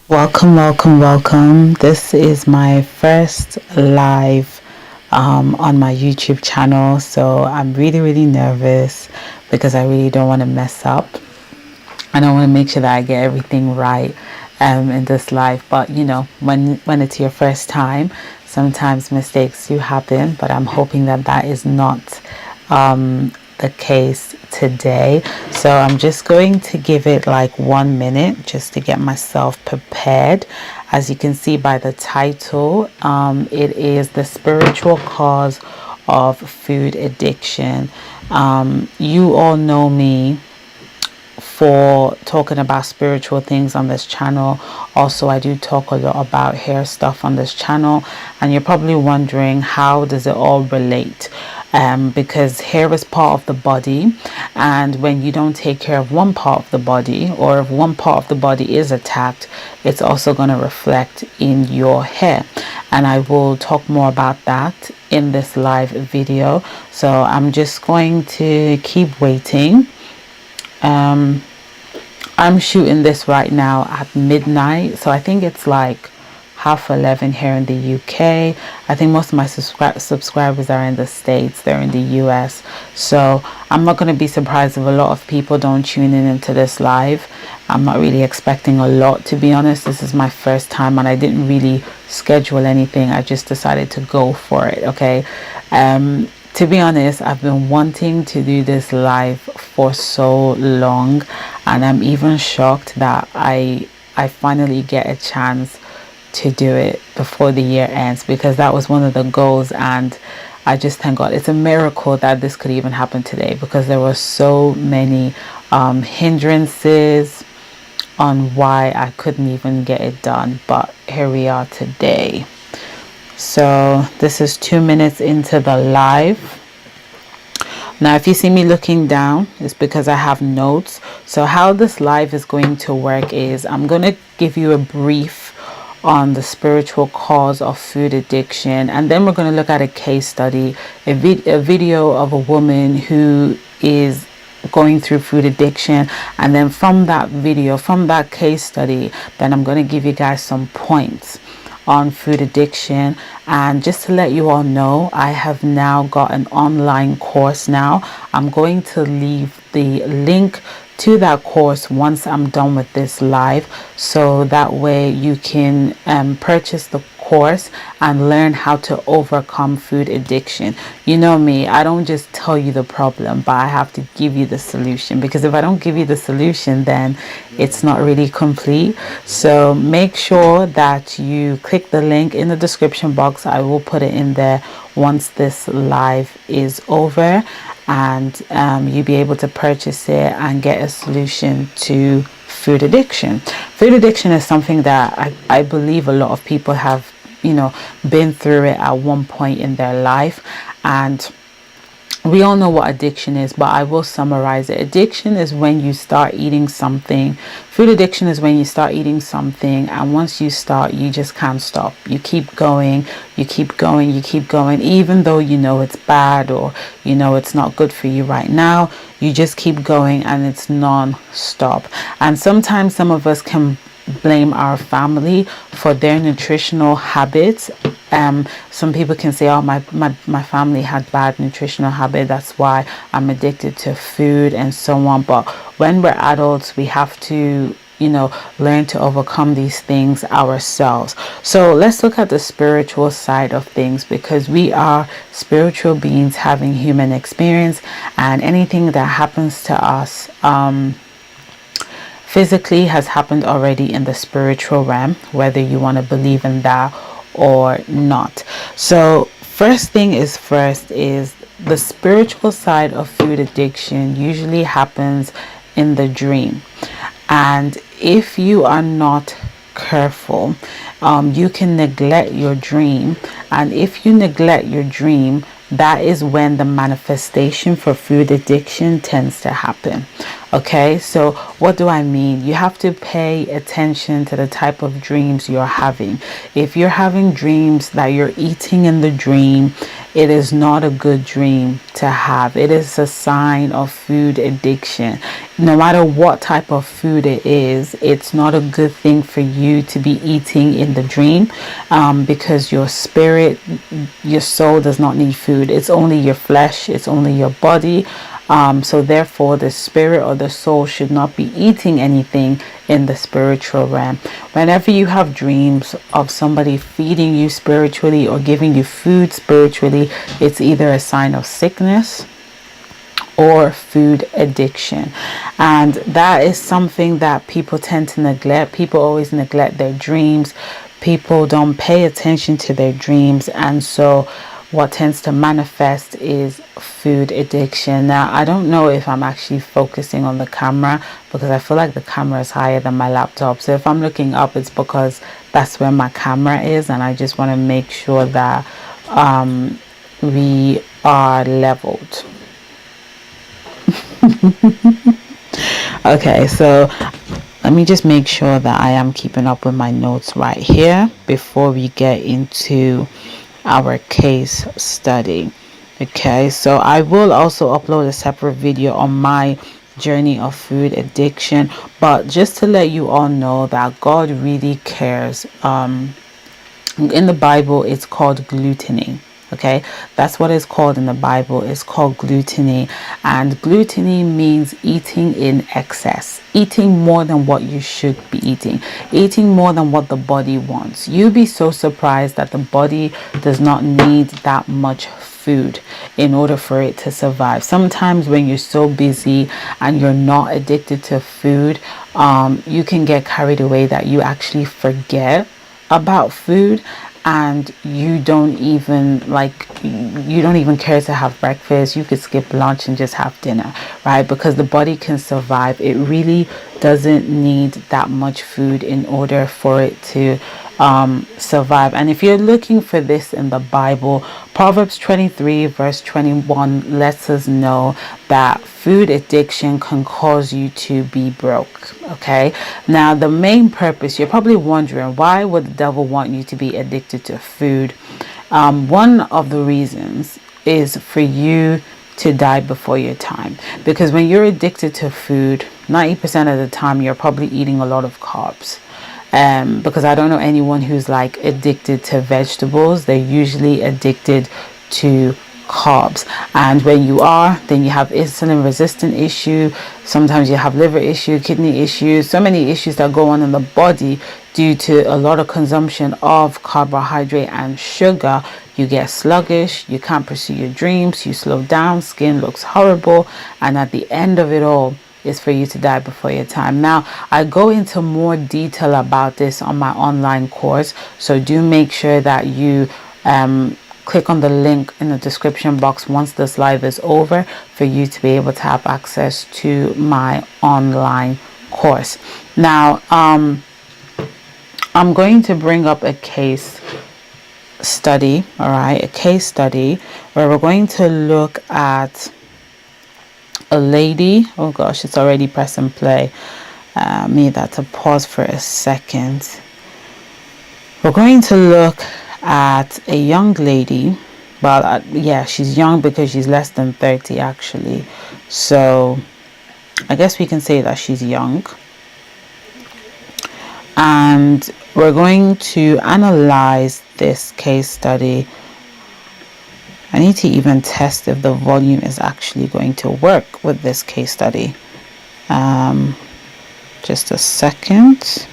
Welcome. This is my first live on my YouTube channel, so I'm really nervous because I really don't want to mess up, and I want to make sure that I get everything right in this live. But you know, when it's your first time, sometimes mistakes do happen, but I'm hoping that that is not the case today. So I'm just going to give it like 1 minute just to get myself prepared. As you can see by the title, it is the spiritual cause of food addiction. You all know me for talking about spiritual things on this channel. Also, I do talk a lot about hair stuff on this channel, and you're probably wondering, how does it all relate? Because hair is part of the body, and when you don't take care of one part of the body, or if one part of the body is attacked, it's also going to reflect in your hair. And I will talk more about that in this live video. So I'm just going to keep waiting. I'm shooting this right now at midnight, so I think it's like 11:30 here in the UK. I think most of my subscribers are in the States, they're in the US, so I'm not going to be surprised if a lot of people don't tune in into this live. I'm not really expecting a lot, to be honest. This is my first time and I didn't really schedule anything. I just decided to go for it. Okay, to be honest, I've been wanting to do this live for so long, and I'm even shocked that I finally get a chance to do it before the year ends, because that was one of the goals. And I just thank God. It's a miracle that this could even happen today, because there were so many hindrances on why I couldn't even get it done, but here we are today. So this is 2 minutes into the live. Now, if you see me looking down, it's because I have notes. So how this live is going to work is, I'm going to give you a brief on the spiritual cause of food addiction, and then we're going to look at a case study, a video of a woman who is going through food addiction. And then from that video, from that case study, then I'm going to give you guys some points on food addiction. And just to let you all know, I have now got an online course now. I'm going to leave the link to that course once I'm done with this live, so that way you can purchase the course and learn how to overcome food addiction. You know me, I don't just tell you the problem, but I have to give you the solution, because if I don't give you the solution, then it's not really complete. So make sure that you click the link in the description box. I will put it in there once this live is over, and you'll be able to purchase it and get a solution to food addiction. Food addiction is something that I believe a lot of people have, you know, been through it at one point in their life. And we all know what addiction is, but I will summarize it. Addiction is when you start eating something. Food addiction is when you start eating something, and once you start, you just can't stop. You keep going, even though you know it's bad, or you know it's not good for you right now. You just keep going, and it's non-stop. And sometimes some of us can blame our family for their nutritional habits. Some people can say, oh, my family had bad nutritional habit, that's why I'm addicted to food, and so on. But when we're adults, we have to, you know, learn to overcome these things ourselves. So let's look at the spiritual side of things, because we are spiritual beings having human experience, and anything that happens to us physically has happened already in the spiritual realm, whether you want to believe in that or not. So first thing is first, is the spiritual side of food addiction usually happens in the dream. And if you are not careful, you can neglect your dream. And if you neglect your dream, that is when the manifestation for food addiction tends to happen. Okay, so what do I mean? You have to pay attention to the type of dreams you're having. If you're having dreams that you're eating in the dream, it is not a good dream to have. It is a sign of food addiction. No matter what type of food it is, it's not a good thing for you to be eating in the dream, because your spirit, your soul does not need food. It's only your flesh, it's only your body. So therefore the spirit or the soul should not be eating anything in the spiritual realm. Whenever you have dreams of somebody feeding you spiritually or giving you food spiritually, it's either a sign of sickness or food addiction. And that is something that people tend to neglect. People always neglect their dreams. People don't pay attention to their dreams, and so what tends to manifest is food addiction. Now, I don't know if I'm actually focusing on the camera, because I feel like the camera is higher than my laptop. So if I'm looking up, it's because that's where my camera is, and I just want to make sure that we are leveled. Okay, so let me just make sure that I am keeping up with my notes right here before we get into our case study. Okay, so I will also upload a separate video on my journey of food addiction, but just to let you all know that God really cares. In the Bible, it's called gluttony. Okay, that's what it's called in the Bible. It's called gluttony, and gluttony means eating in excess, eating more than what you should be eating more than what the body wants. You'll be so surprised that the body does not need that much food in order for it to survive. Sometimes when you're so busy and you're not addicted to food, you can get carried away that you actually forget about food, and you don't even care to have breakfast. You could skip lunch and just have dinner, right? Because the body can survive. It really doesn't need that much food in order for it to survive. And if you're looking for this in the Bible, Proverbs 23 verse 21 lets us know that food addiction can cause you to be broke. Okay, now the main purpose, you're probably wondering, why would the devil want you to be addicted to food? One of the reasons is for you to die before your time, because when you're addicted to food, 90% of the time you're probably eating a lot of carbs. Because I don't know anyone who's like addicted to vegetables. They're usually addicted to carbs, and when you are, then you have insulin resistant issue. Sometimes you have liver issue, kidney issues, so many issues that go on in the body due to a lot of consumption of carbohydrate and sugar. You get sluggish, you can't pursue your dreams, you slow down, skin looks horrible, and at the end of it all is for you to die before your time. Now, I go into more detail about this on my online course, so do make sure that you click on the link in the description box once this live is over for you to be able to have access to my online course. Now, I'm going to bring up a case study, all right, a case study where we're going to look at a lady. Oh gosh, it's already pressing play. Need that to pause for a second. We're going to look at a young lady. Well, yeah, she's young because she's less than 30 actually, so I guess we can say that she's young. And we're going to analyze this case study. I need to even test if the volume is actually going to work with this case study. Just a second.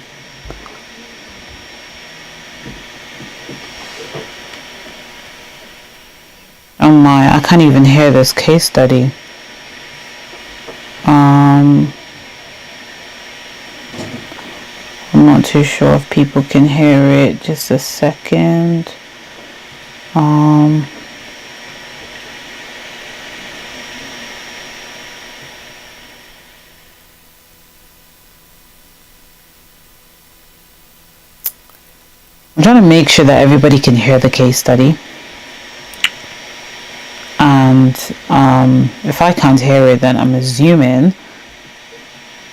Oh my, I can't even hear this case study. I'm not too sure if people can hear it. Just a second. I'm trying to make sure that everybody can hear the case study. And if I can't hear it, then I'm assuming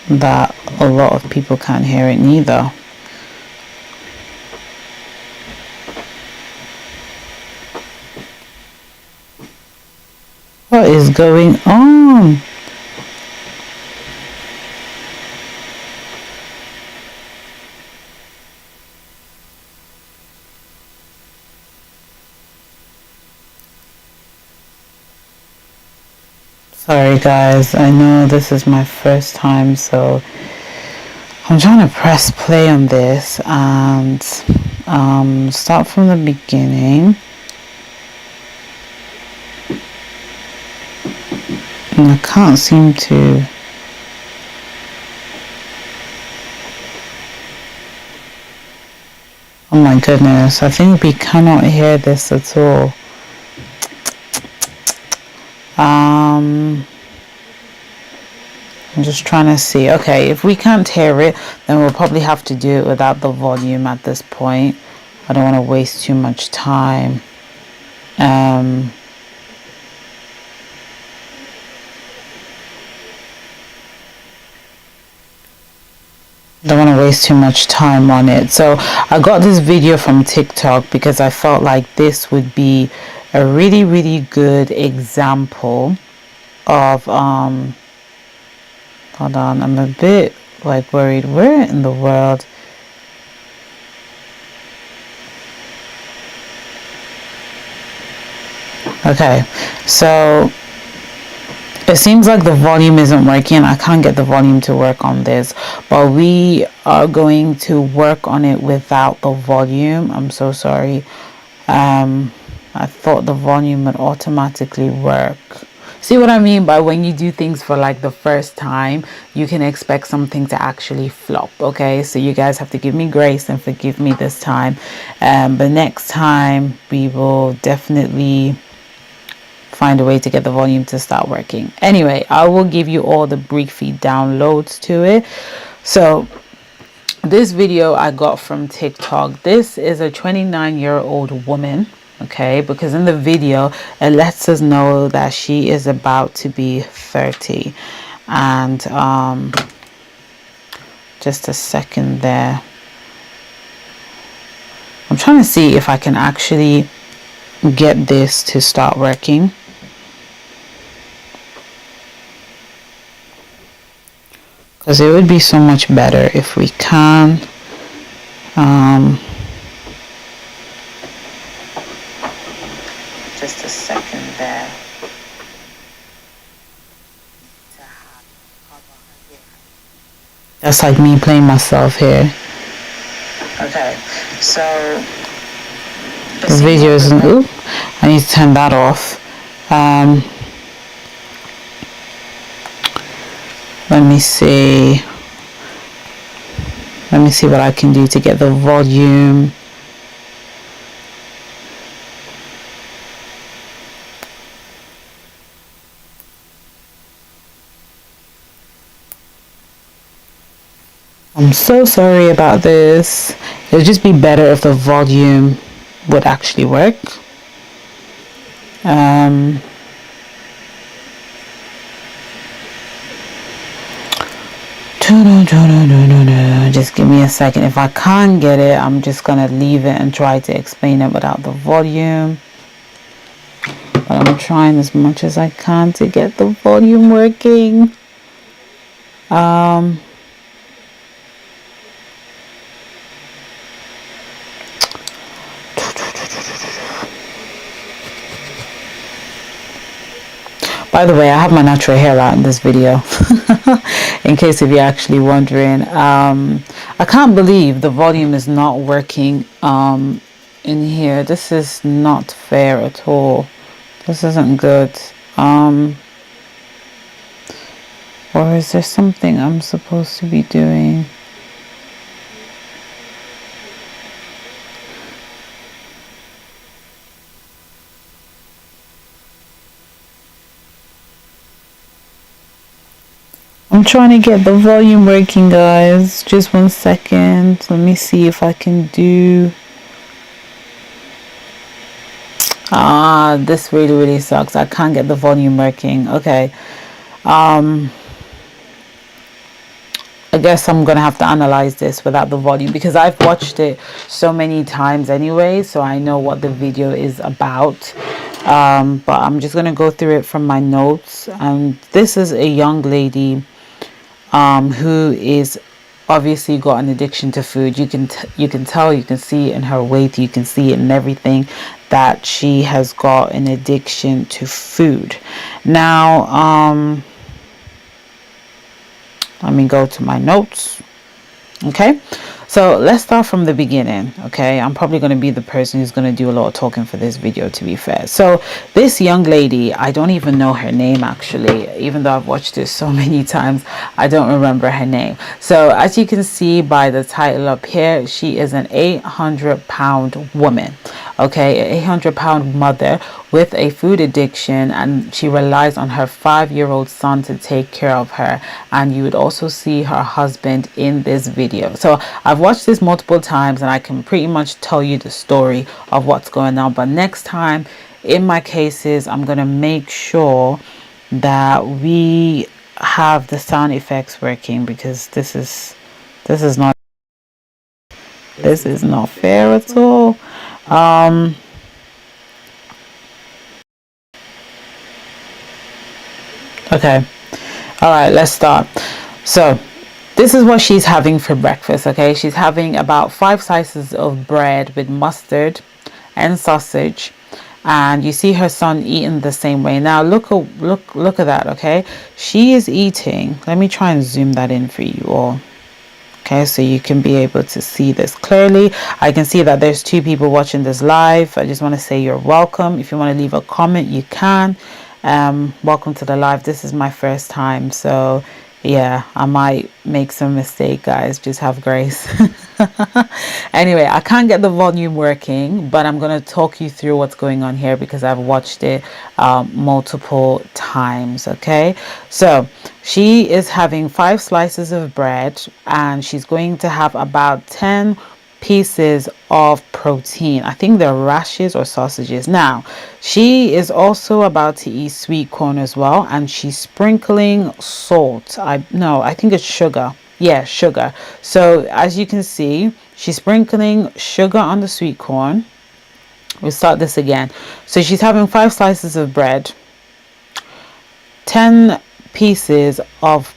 that a lot of people can't hear it neither. What is going on? Sorry guys, I know this is my first time, so I'm trying to press play on this and start from the beginning. And I can't seem to. Oh my goodness, I think we cannot hear this at all. I'm just trying to see. Okay, if we can't hear it, then we'll probably have to do it without the volume at this point. I don't want to waste too much time. Don't want to waste too much time on it. So I got this video from TikTok because I felt like this would be a really good example of hold on, I'm a bit like worried. Where in the world? Okay, so it seems like the volume isn't working. I can't get the volume to work on this, but we are going to work on it without the volume. I'm so sorry. I thought the volume would automatically work. See what I mean by when you do things for like the first time, you can expect something to actually flop. Okay, so you guys have to give me grace and forgive me this time. But next time we will definitely find a way to get the volume to start working. Anyway, I will give you all the briefy downloads to it. So this video I got from TikTok. This is a 29-year-old woman, okay, because in the video it lets us know that she is about to be 30. And just a second there, I'm trying to see if I can actually get this to start working. Because it would be so much better if we can. Just a second there. That's like me playing myself here. Okay, so the video isn't. Ooh, I need to turn that off. Let me see what I can do to get the volume. I'm so sorry about this. It would just be better if the volume would actually work. Just give me a second. If I can't get it, I'm just gonna leave it and try to explain it without the volume. But I'm trying as much as I can to get the volume working. By the way, I have my natural hair out in this video, in case if you're actually wondering. I can't believe the volume is not working in here. This is not fair at all. This isn't good. Or is there something I'm supposed to be doing? I'm trying to get the volume working, guys. Just 1 second. Let me see if I can do. This really sucks. I can't get the volume working. Okay. I guess I'm gonna have to analyze this without the volume, because I've watched it so many times anyway, so I know what the video is about. But I'm just gonna go through it from my notes. And this is a young lady who is obviously got an addiction to food. You can tell, you can see it in her weight, you can see it in everything, that she has got an addiction to food. Now let me go to my notes. Okay, so let's start from the beginning. Okay, I'm probably going to be the person who's going to do a lot of talking for this video, to be fair. So this young lady, I don't even know her name actually, even though I've watched it so many times. I don't remember her name. So as you can see by the title up here, she is an 800-pound woman. Okay, an 800-pound mother with a food addiction, and she relies on her 5-year-old son to take care of her. And you would also see her husband in this video. So I've watched this multiple times and I can pretty much tell you the story of what's going on, but next time in my cases I'm gonna make sure that we have the sound effects working, because this is not fair at all. Okay, all right, let's start. So this is what she's having for breakfast. Okay, she's having about 5 slices of bread with mustard and sausage, and you see her son eating the same way. Now look at that. Okay, she is eating, let me try and zoom that in for you all. Okay, so you can be able to see this clearly. I can see that there's 2 people watching this live. I just want to say you're welcome. If you want to leave a comment, you can. Welcome to the live. This is my first time, so yeah, I might make some mistake, guys, just have grace. Anyway, I can't get the volume working, but I'm going to talk you through what's going on here because I've watched it multiple times. Okay, so she is having 5 slices of bread, and she's going to have about 10 pieces of protein. I think they're rashes or sausages. Now she is also about to eat sweet corn as well, and she's sprinkling salt. I think it's sugar. Yeah, sugar. So as you can see, she's sprinkling sugar on the sweet corn. We'll start this again. So she's having 5 slices of bread, 10 pieces of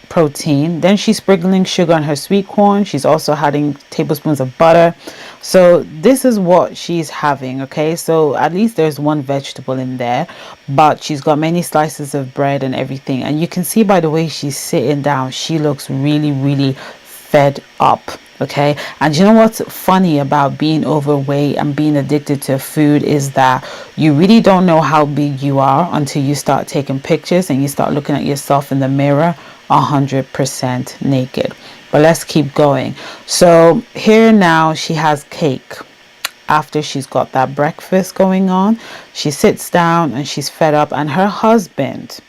protein, then she's sprinkling sugar on her sweet corn. She's also adding tablespoons of butter. So this is what she's having. Okay, so at least there's 1 vegetable in there, but she's got many slices of bread and everything, and you can see by the way she's sitting down, she looks really fed up. Okay, and you know what's funny about being overweight and being addicted to food is that you really don't know how big you are until you start taking pictures and you start looking at yourself in the mirror 100% naked. But let's keep going. So here now she has cake. After she's got that breakfast going on, she sits down and she's fed up, and her husband,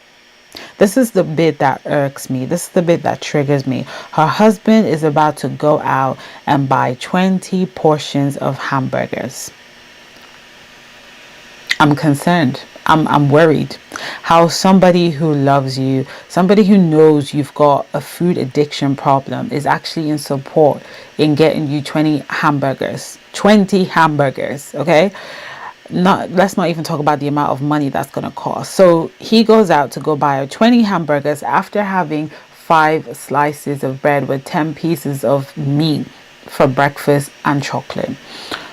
this is the bit that irks me, this is the bit that triggers me, her husband is about to go out and buy 20 portions of hamburgers. I'm concerned. I'm worried how somebody who loves you, somebody who knows you've got a food addiction problem, is actually in support in getting you 20 hamburgers. 20 hamburgers, okay? Let's not even talk about the amount of money that's going to cost. So he goes out to go buy 20 hamburgers after having 5 slices of bread with 10 pieces of meat for breakfast and chocolate.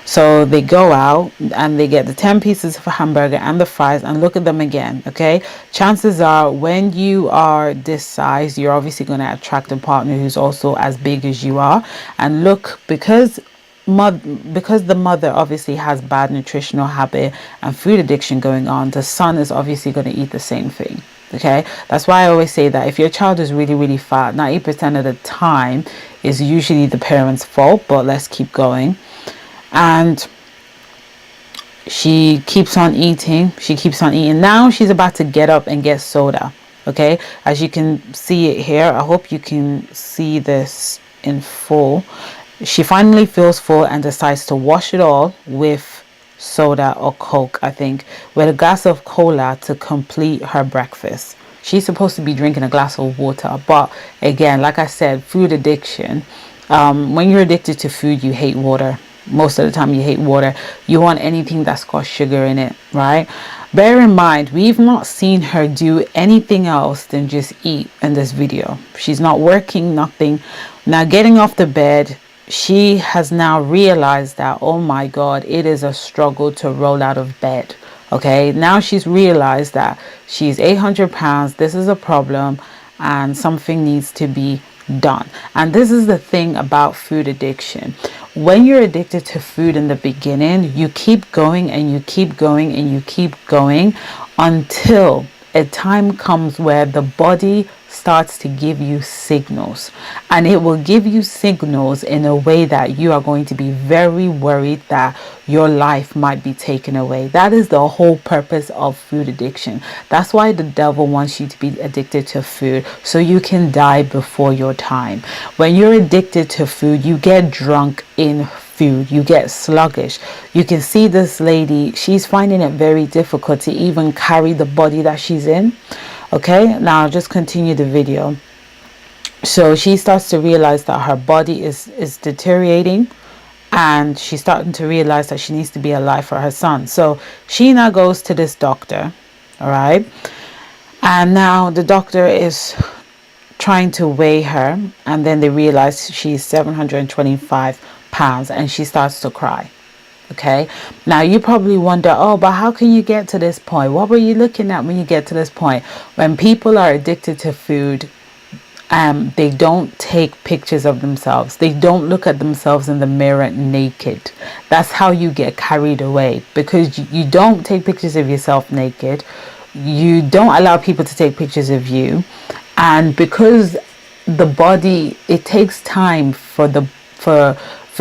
So they go out and they get the 10 pieces of hamburger and the fries, and look at them again. Okay, chances are when you are this size, you're obviously going to attract a partner who's also as big as you are. And look, because the mother obviously has bad nutritional habit and food addiction going on, the son is obviously going to eat the same thing. Okay, that's why I always say that if your child is really fat, 90% of the time is usually the parent's fault. But let's keep going. And she keeps on eating. Now she's about to get up and get soda. Okay, as you can see it here, I hope you can see this in full. She finally feels full and decides to wash it all with soda or Coke, I think, with a glass of cola to complete her breakfast. She's supposed to be drinking a glass of water. But again, like I said, food addiction, when you're addicted to food, you hate water. Most of the time you hate water. You want anything that's got sugar in it, right? Bear in mind, we've not seen her do anything else than just eat in this video. She's not working, nothing. Now getting off the bed, she has now realized that, oh my God, it is a struggle to roll out of bed. Okay, now she's realized that she's 800 pounds. This is a problem and something needs to be done. And this is the thing about food addiction. When you're addicted to food in the beginning, you keep going and you keep going and you keep going until a time comes where the body starts to give you signals, and it will give you signals in a way that you are going to be very worried that your life might be taken away. That is the whole purpose of food addiction. That's why the devil wants you to be addicted to food, so you can die before your time. When you're addicted to food, you get drunk in food, you get sluggish. You can see this lady, she's finding it very difficult to even carry the body that she's in. Okay, now I'll just continue the video. So she starts to realize that her body is deteriorating, and she's starting to realize that she needs to be alive for her son. So she now goes to this doctor, all right, and now the doctor is trying to weigh her, and then they realize she's 725 pounds, and she starts to cry. Okay, now you probably wonder, oh, but how can you get to this point? What were you looking at when you get to this point? When people are addicted to food, they don't take pictures of themselves. They don't look at themselves in the mirror naked. That's how you get carried away, because you don't take pictures of yourself naked. You don't allow people to take pictures of you. And because the body, it takes time for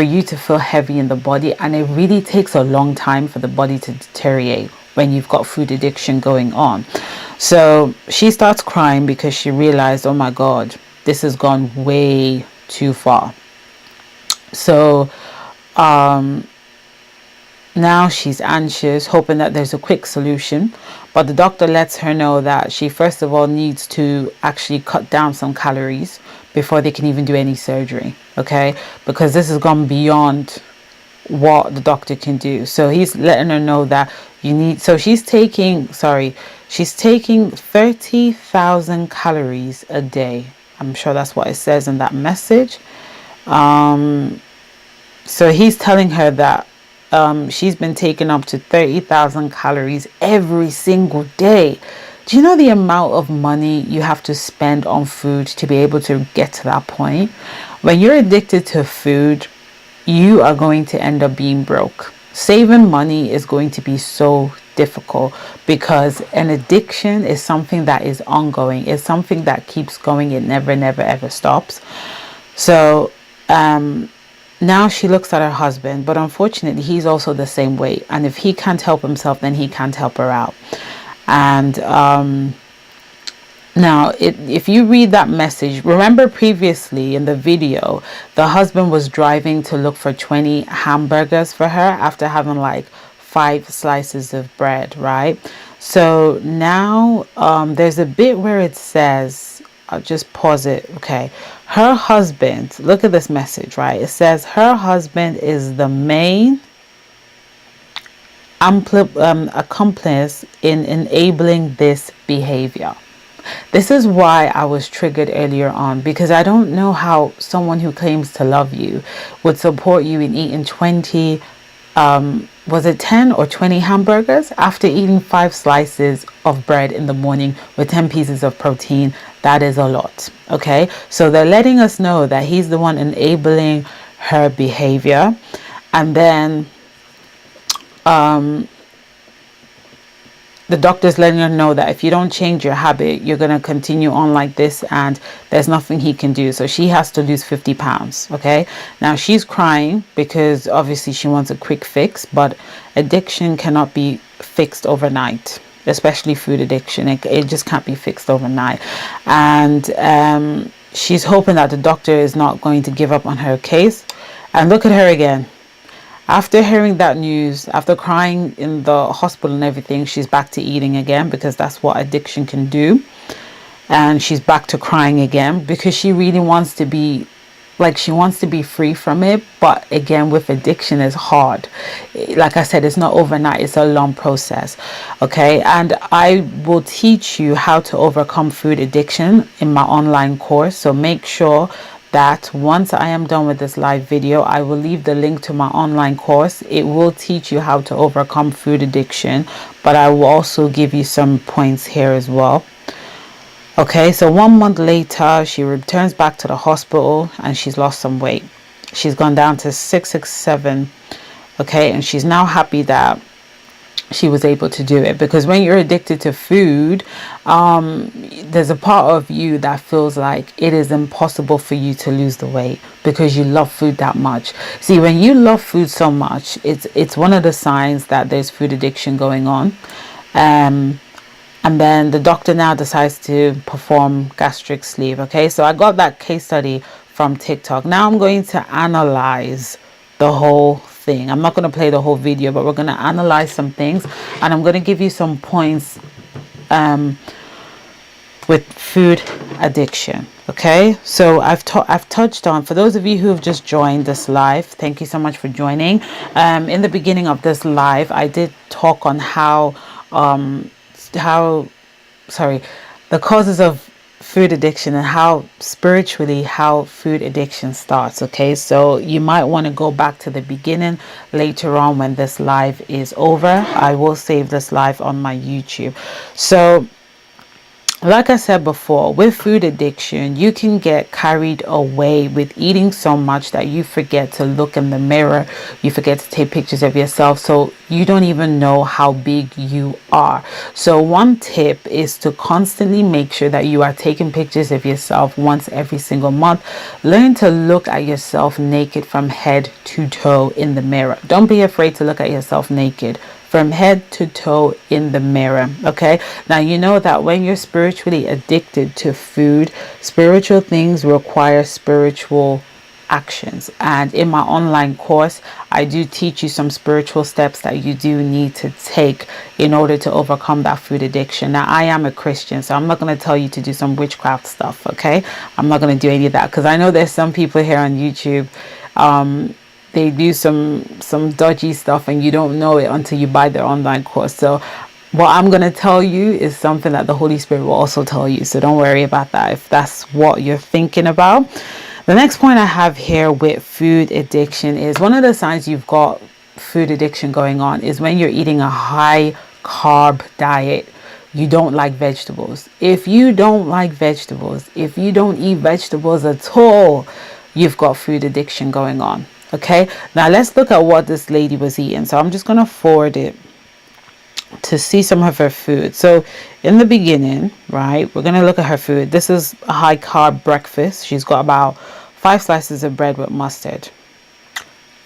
you to feel heavy in the body, and it really takes a long time for the body to deteriorate when you've got food addiction going on. So she starts crying because she realized, oh my God, this has gone way too far. So now she's anxious, hoping that there's a quick solution. But the doctor lets her know that she first of all needs to actually cut down some calories before they can even do any surgery. Okay, because this has gone beyond what the doctor can do. So he's letting her know that you need, so she's taking 30,000 calories a day. I'm sure that's what it says in that message. So he's telling her that she's been taking up to 30,000 calories every single day. Do you know the amount of money you have to spend on food to be able to get to that point? When you're addicted to food, you are going to end up being broke. Saving money is going to be so difficult, because an addiction is something that is ongoing. It's something that keeps going. It never ever stops. So now she looks at her husband, but unfortunately he's also the same way, and if he can't help himself, then he can't help her out. And now if you read that message, remember previously in the video, the husband was driving to look for 20 hamburgers for her after having like 5 slices of bread, right? So now there's a bit where it says, I'll just pause it. Okay, her husband, look at this message, right? It says her husband is the main accomplice in enabling this behavior. This is why I was triggered earlier on, because I don't know how someone who claims to love you would support you in eating 20 was it 10 or 20 hamburgers after eating 5 slices of bread in the morning with 10 pieces of protein. That is a lot. Okay, so they're letting us know that he's the one enabling her behavior. And then the doctor's letting her know that if you don't change your habit, you're going to continue on like this, and there's nothing he can do. So she has to lose 50 pounds. Okay, now she's crying because obviously she wants a quick fix, but addiction cannot be fixed overnight, especially food addiction. It just can't be fixed overnight. And she's hoping that the doctor is not going to give up on her case. And look at her again. After hearing that news, after crying in the hospital and everything, she's back to eating again, because that's what addiction can do. and she's back to crying again because she really wants to be, like, she wants to be free from it. But again, with addiction, is hard. Like I said, it's not overnight, it's a long process. Okay, and I will teach you how to overcome food addiction in my online course. So make sure that once I am done with this live video, I will leave the link to my online course. It will teach you how to overcome food addiction, but I will also give you some points here as well. Okay, so 1 month later, she returns back to the hospital and she's lost some weight. She's gone down to 667. Okay, and she's now happy that she was able to do it, because when you're addicted to food, there's a part of you that feels like it is impossible for you to lose the weight because you love food that much. See, when you love food so much, it's one of the signs that there's food addiction going on. And then the doctor now decides to perform gastric sleeve. Okay, so I got that case study from TikTok. Now I'm going to analyze the whole thing. I'm not going to play the whole video, but we're going to analyze some things, and I'm going to give you some points with food addiction. Okay, so I've touched on, for those of you who have just joined this live, thank you so much for joining. In the beginning of this live, I did talk on the causes of food addiction and how spiritually how food addiction starts. Okay, so you might want to go back to the beginning later on when this live is over. I will save this live on my YouTube. So like I said before, with food addiction, you can get carried away with eating so much that you forget to look in the mirror. You forget to take pictures of yourself. So you don't even know how big you are. So one tip is to constantly make sure that you are taking pictures of yourself once every single month. Learn to look at yourself naked from head to toe in the mirror. Don't be afraid to look at yourself naked from head to toe in the mirror. Okay, now you know that when you're spiritually addicted to food, spiritual things require spiritual actions, and in my online course I do teach you some spiritual steps that you do need to take in order to overcome that food addiction. Now I am a Christian, so I'm not going to tell you to do some witchcraft stuff. Okay, I'm not going to do any of that, because I know there's some people here on YouTube, they do some dodgy stuff and you don't know it until you buy their online course. So what I'm going to tell you is something that the Holy Spirit will also tell you. So don't worry about that if that's what you're thinking about. The next point I have here with food addiction is, one of the signs you've got food addiction going on is when you're eating a high carb diet. You don't like vegetables. If you don't like vegetables, if you don't eat vegetables at all, you've got food addiction going on. Okay, now let's look at what this lady was eating. So I'm just going to forward it to see some of her food. So in the beginning, right, we're going to look at her food. This is a high carb breakfast. She's got about 5 slices of bread with mustard.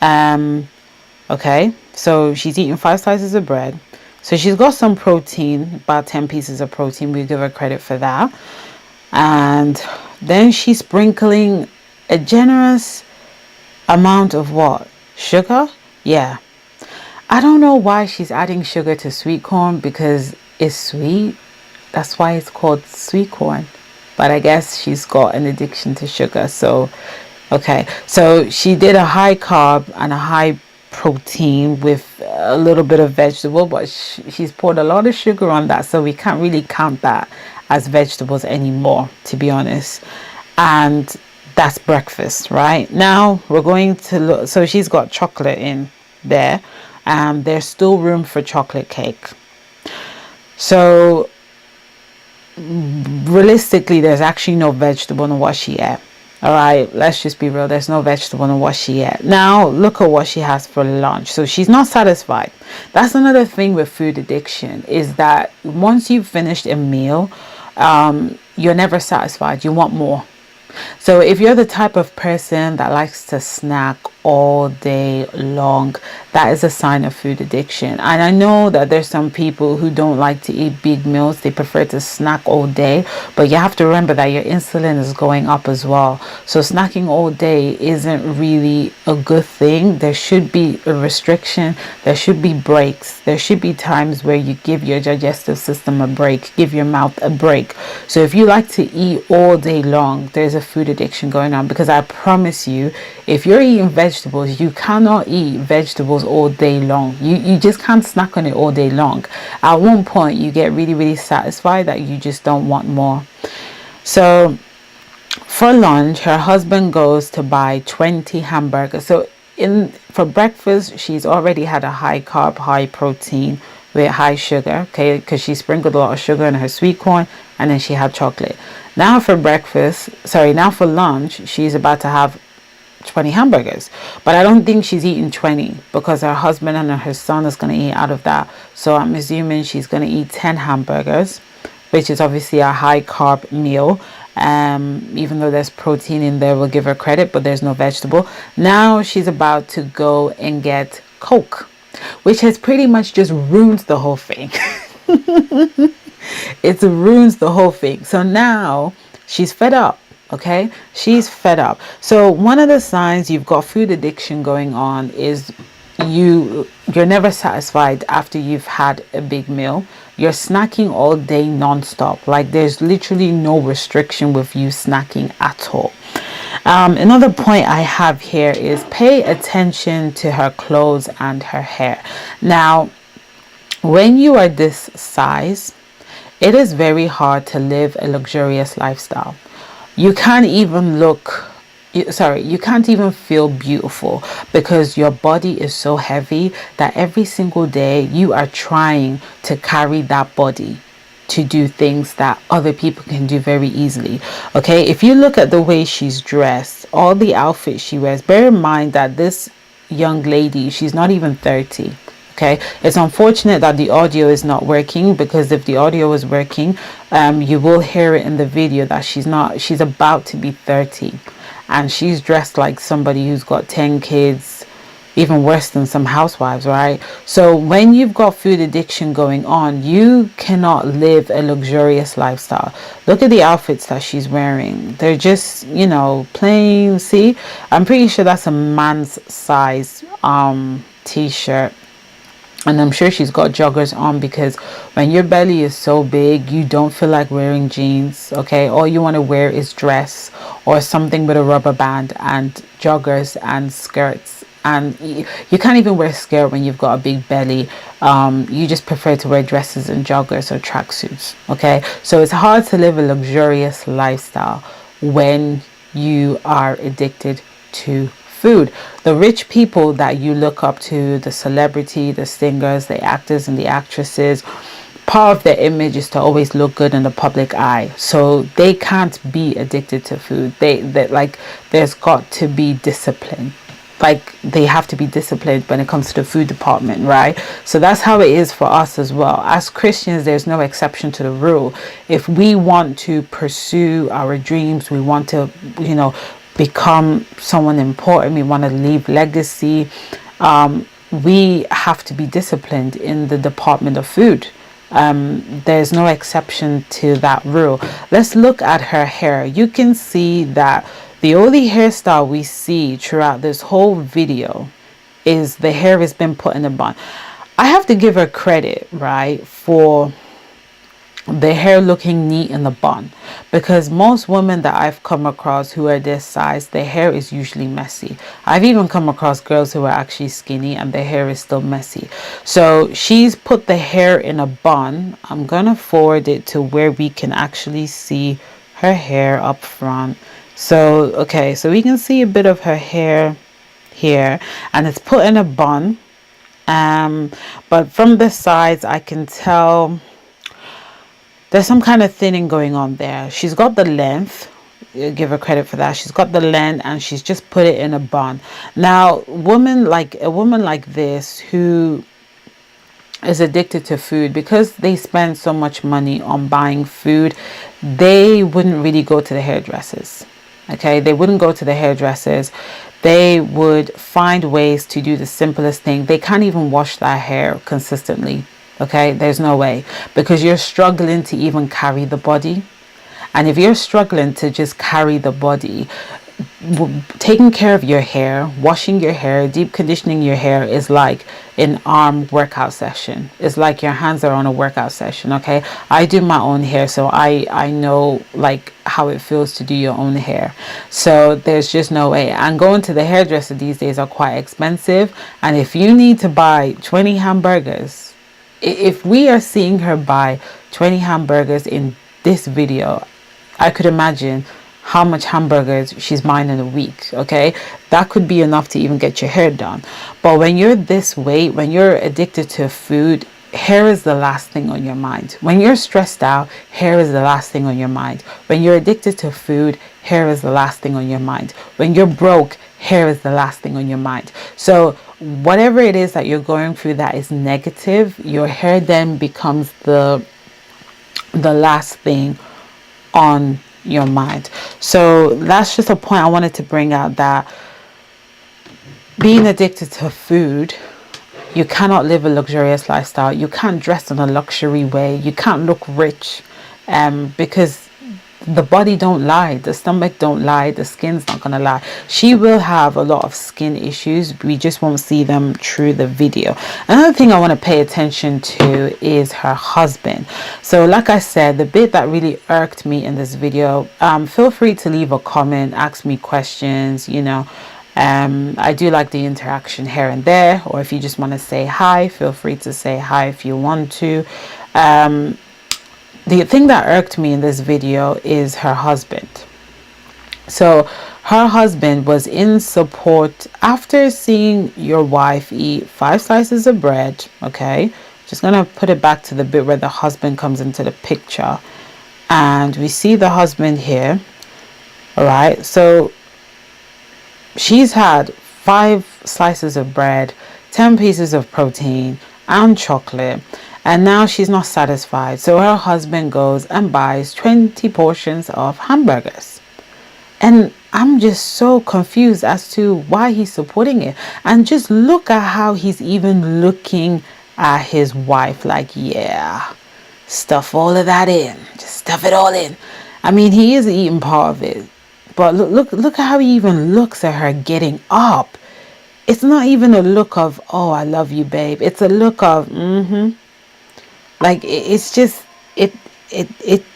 Okay, so she's eating 5 slices of bread. So she's got some protein, about 10 pieces of protein. We give her credit for that. And then she's sprinkling a generous amount of what? Sugar? Yeah. I don't know why she's adding sugar to sweet corn, because it's sweet. That's why it's called sweet corn. But I guess she's got an addiction to sugar. So, okay. So she did a high carb and a high protein with a little bit of vegetable, but she's poured a lot of sugar on that. So we can't really count that as vegetables anymore, to be honest. And that's breakfast. Right now we're going to look. So she's got chocolate in there, and there's still room for chocolate cake. So realistically, there's actually no vegetable in what she ate. All right, let's just be real, there's no vegetable in what she ate. Now look at what she has for lunch. So she's not satisfied. That's another thing with food addiction, is that once you've finished a meal, you're never satisfied. You want more. So if you're the type of person that likes to snack all day long. That is a sign of food addiction. And I know that there's some people who don't like to eat big meals. They prefer to snack all day. But you have to remember that your insulin is going up as well. So snacking all day isn't really a good thing. There should be a restriction. There should be breaks. There should be times where you give your digestive system a break, give your mouth a break. So if you like to eat all day long, there's a food addiction going on, because I promise you, if you're eating vegetables, you cannot eat vegetables all day long. You just can't snack on it all day long. At one point you get really, really satisfied that you just don't want more. So for lunch, her husband goes to buy 20 hamburgers. So for breakfast, she's already had a high carb, high protein with high sugar, okay, because she sprinkled a lot of sugar in her sweet corn, and then she had chocolate. Now for lunch, she's about to have 20 hamburgers, but I don't think she's eating 20, because her husband and her son is going to eat out of that. So I'm assuming she's going to eat 10 hamburgers, which is obviously a high carb meal. Even though there's protein in there, we'll give her credit, but there's no vegetable. Now she's about to go and get Coke, which has pretty much just ruined the whole thing. It ruins the whole thing. So now she's fed up. Okay, she's fed up. So one of the signs you've got food addiction going on is you're never satisfied after you've had a big meal. You're snacking all day non-stop. Like there's literally no restriction with you snacking at all. Another point I have here is pay attention to her clothes and her hair. Now, when you are this size, it is very hard to live a luxurious lifestyle. You can't even you can't even feel beautiful, because your body is so heavy that every single day you are trying to carry that body to do things that other people can do very easily. Okay, if you look at the way she's dressed, all the outfits she wears, bear in mind that this young lady, she's not even 30. Okay, it's unfortunate that the audio is not working, because if the audio was working, you will hear it in the video that she's about to be 30, and she's dressed like somebody who's got 10 kids, even worse than some housewives, right? So when you've got food addiction going on, you cannot live a luxurious lifestyle. Look at the outfits that she's wearing. They're just, plain. See, I'm pretty sure that's a man's size t-shirt. And I'm sure she's got joggers on, because when your belly is so big, you don't feel like wearing jeans, okay? All you want to wear is dress or something with a rubber band, and joggers and skirts. And you can't even wear a skirt when you've got a big belly. You just prefer to wear dresses and joggers or tracksuits, okay? So it's hard to live a luxurious lifestyle when you are addicted to food. The rich people that you look up to, the celebrity, the singers, the actors and the actresses, part of their image is to always look good in the public eye. So they can't be addicted to food. They like, there's got to be discipline. Like they have to be disciplined when it comes to the food department, right? So that's how it is for us as well. As Christians, there's no exception to the rule. If we want to pursue our dreams, we want to, become someone important, we want to leave legacy, we have to be disciplined in the department of food. There's no exception to that rule. Let's look at her hair. You can see that the only hairstyle we see throughout this whole video is the hair has been put in a bun. I have to give her credit, right, for the hair looking neat in the bun, because most women that I've come across who are this size, their hair is usually messy. I've even come across girls who are actually skinny and their hair is still messy. So she's put the hair in a bun. I'm gonna forward it to where we can actually see her hair up front. So okay, so we can see a bit of her hair here, and it's put in a bun, but from the sides I can tell there's some kind of thinning going on there. She's got the length, give her credit for that. She's got the length and she's just put it in a bun. Now, a woman like this who is addicted to food, because they spend so much money on buying food, they wouldn't really go to the hairdressers. Okay, they wouldn't go to the hairdressers They would find ways to do the simplest thing. They can't even wash their hair consistently. Okay, there's no way, because you're struggling to even carry the body. And if you're struggling to just carry the body, taking care of your hair, washing your hair, deep conditioning your hair is like an arm workout session. It's like your hands are on a workout session. Okay, I do my own hair, so I know like how it feels to do your own hair. So there's just no way. And going to the hairdresser these days are quite expensive, and if you need to buy 20 hamburgers, if we are seeing her buy 20 hamburgers in this video, I could imagine how much hamburgers she's buying in a week. Okay, that could be enough to even get your hair done. But when you're this weight, when you're addicted to food, hair is the last thing on your mind. When you're stressed out, hair is the last thing on your mind. When you're addicted to food, hair is the last thing on your mind. When you're broke, hair is the last thing on your mind. So whatever it is that you're going through that is negative, your hair then becomes the last thing on your mind. So that's just a point I wanted to bring out, that being addicted to food, you cannot live a luxurious lifestyle. You can't dress in a luxury way. You can't look rich, because the body don't lie, the stomach don't lie, the skin's not gonna lie. She will have a lot of skin issues, we just won't see them through the video. Another thing I want to pay attention to is her husband. So like I said, the bit that really irked me in this video, feel free to leave a comment, ask me questions, you know. I do like the interaction here and there, or if you just want to say hi, feel free to say hi if you want to. The thing that irked me in this video is her husband. So her husband was in support after seeing your wife eat 5 slices of bread. Okay, just gonna put it back to the bit where the husband comes into the picture, and we see the husband here. All right, so she's had 5 slices of bread, 10 pieces of protein and chocolate, and now she's not satisfied. So her husband goes and buys 20 portions of hamburgers. And I'm just so confused as to why he's supporting it. And just look at how he's even looking at his wife like, yeah, stuff all of that in. Just stuff it all in. I mean, he is eating part of it. But look at how he even looks at her getting up. It's not even a look of, oh, I love you, babe. It's a look of, like, it's just, it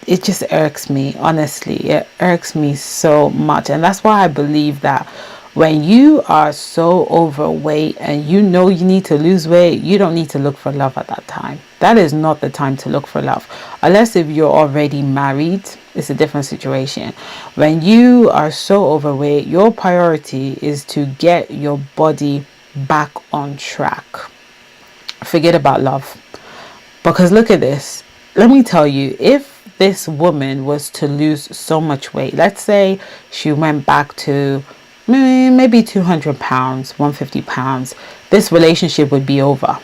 just irks me, honestly. It irks me so much. And that's why I believe that when you are so overweight and you know you need to lose weight, you don't need to look for love at that time. That is not the time to look for love. Unless if you're already married, it's a different situation. When you are so overweight, your priority is to get your body back on track. Forget about love. Because look at this. Let me tell you, if this woman was to lose so much weight, let's say she went back to maybe 200 pounds, 150 pounds, this relationship would be over.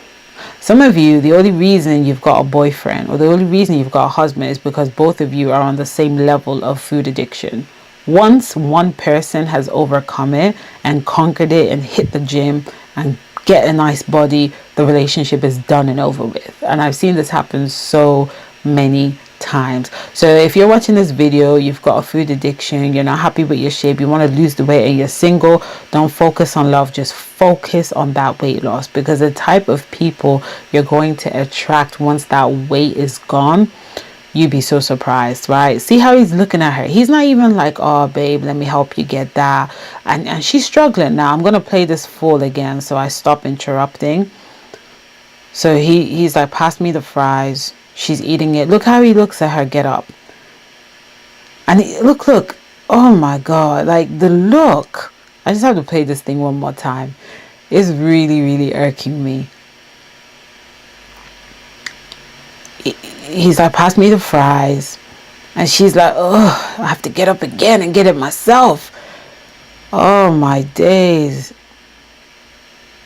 Some of you, the only reason you've got a boyfriend or the only reason you've got a husband is because both of you are on the same level of food addiction. Once one person has overcome it and conquered it and hit the gym and get a nice body, the relationship is done and over with. And I've seen this happen so many times. So if you're watching this video, you've got a food addiction, you're not happy with your shape, you want to lose the weight, and you're single, don't focus on love, just focus on that weight loss. Because the type of people you're going to attract once that weight is gone, you'd be so surprised, right? See how he's looking at her. He's not even like, oh babe, let me help you get that. And she's struggling. Now I'm gonna play this full again, so I stop interrupting. So he's like, pass me the fries. She's eating it. Look how he looks at her get up. And look. Oh my God. Like the look. I just have to play this thing one more time. It's really, really irking me. He's like, pass me the fries. And she's like, oh, I have to get up again and get it myself. Oh my days.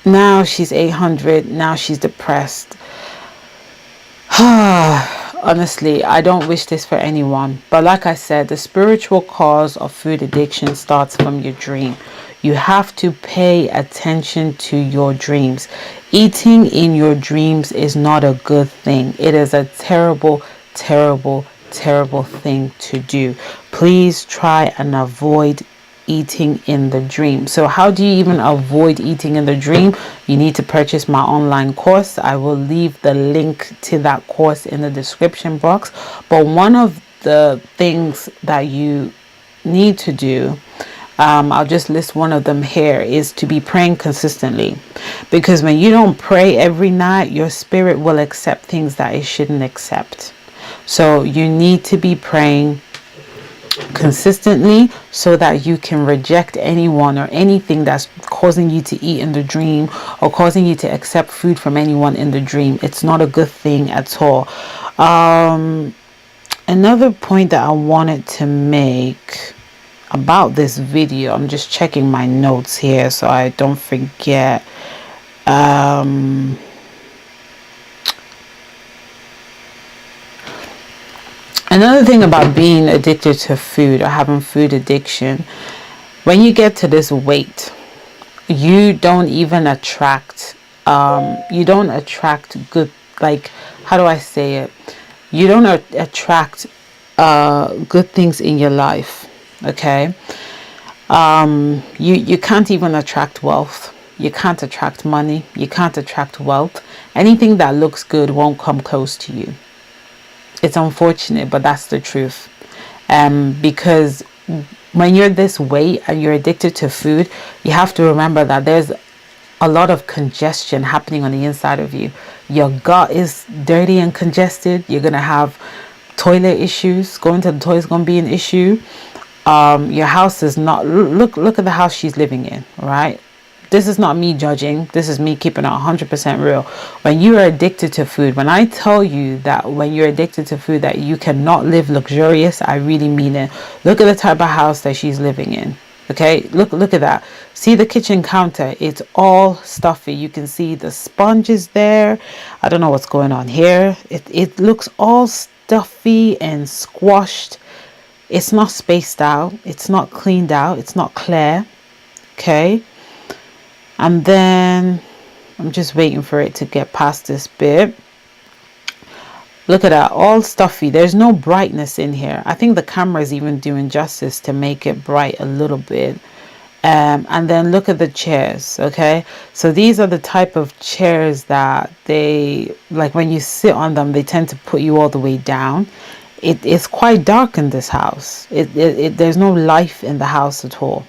Now she's 800. Now she's depressed. Honestly, I don't wish this for anyone. But like I said, the spiritual cause of food addiction starts from your dream. You have to pay attention to your dreams. Eating in your dreams is not a good thing. It is a terrible, terrible, terrible thing to do. Please try and avoid eating in the dream. So how do you even avoid eating in the dream? You need to purchase my online course. I will leave the link to that course in the description box. But one of the things that you need to do, I'll just list one of them here, is to be praying consistently. Because when you don't pray every night, your spirit will accept things that it shouldn't accept. So you need to be praying consistently so that you can reject anyone or anything that's causing you to eat in the dream or causing you to accept food from anyone in the dream. It's not a good thing at all. Another point that I wanted to make about this video, I'm just checking my notes here so I don't forget. Another thing about being addicted to food or having food addiction, when you get to this weight, you don't even attract, you don't attract good, like, how do I say it? You don't attract good things in your life, okay? You can't even attract wealth. You can't attract money. You can't attract wealth. Anything that looks good won't come close to you. It's unfortunate, but that's the truth. Because when you're this weight and you're addicted to food, you have to remember that there's a lot of congestion happening on the inside of you. Your gut is dirty and congested. You're going to have toilet issues. Going to the toilet is going to be an issue. Your house is not, look at the house she's living in, right? This is not me judging. This is me keeping it 100% real. When you are addicted to food, when I tell you that when you're addicted to food that you cannot live luxurious, I really mean it. Look at the type of house that she's living in. Okay, look at that. See the kitchen counter, it's all stuffy. You can see the sponges there. I don't know what's going on here. It looks all stuffy and squashed. It's not spaced out, it's not cleaned out, it's not clear. Okay, and then I'm just waiting for it to get past this bit. Look at that, all stuffy. There's no brightness in here. I think the camera is even doing justice to make it bright a little bit. And then look at the chairs. Okay, so these are the type of chairs that they, like, when you sit on them, they tend to put you all the way down. It's quite dark in this house. There's no life in the house at all.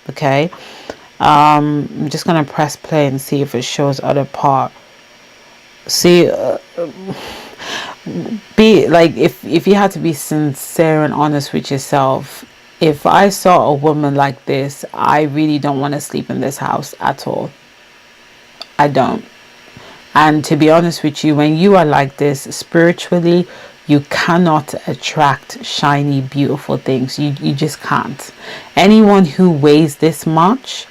Okay, I'm just gonna press play and see if it shows other part. See, be like, if you had to be sincere and honest with yourself, if I saw a woman like this, I really don't want to sleep in this house at all. I don't. And to be honest with you, when you are like this spiritually, you cannot attract shiny, beautiful things. You just can't. Anyone who weighs this much,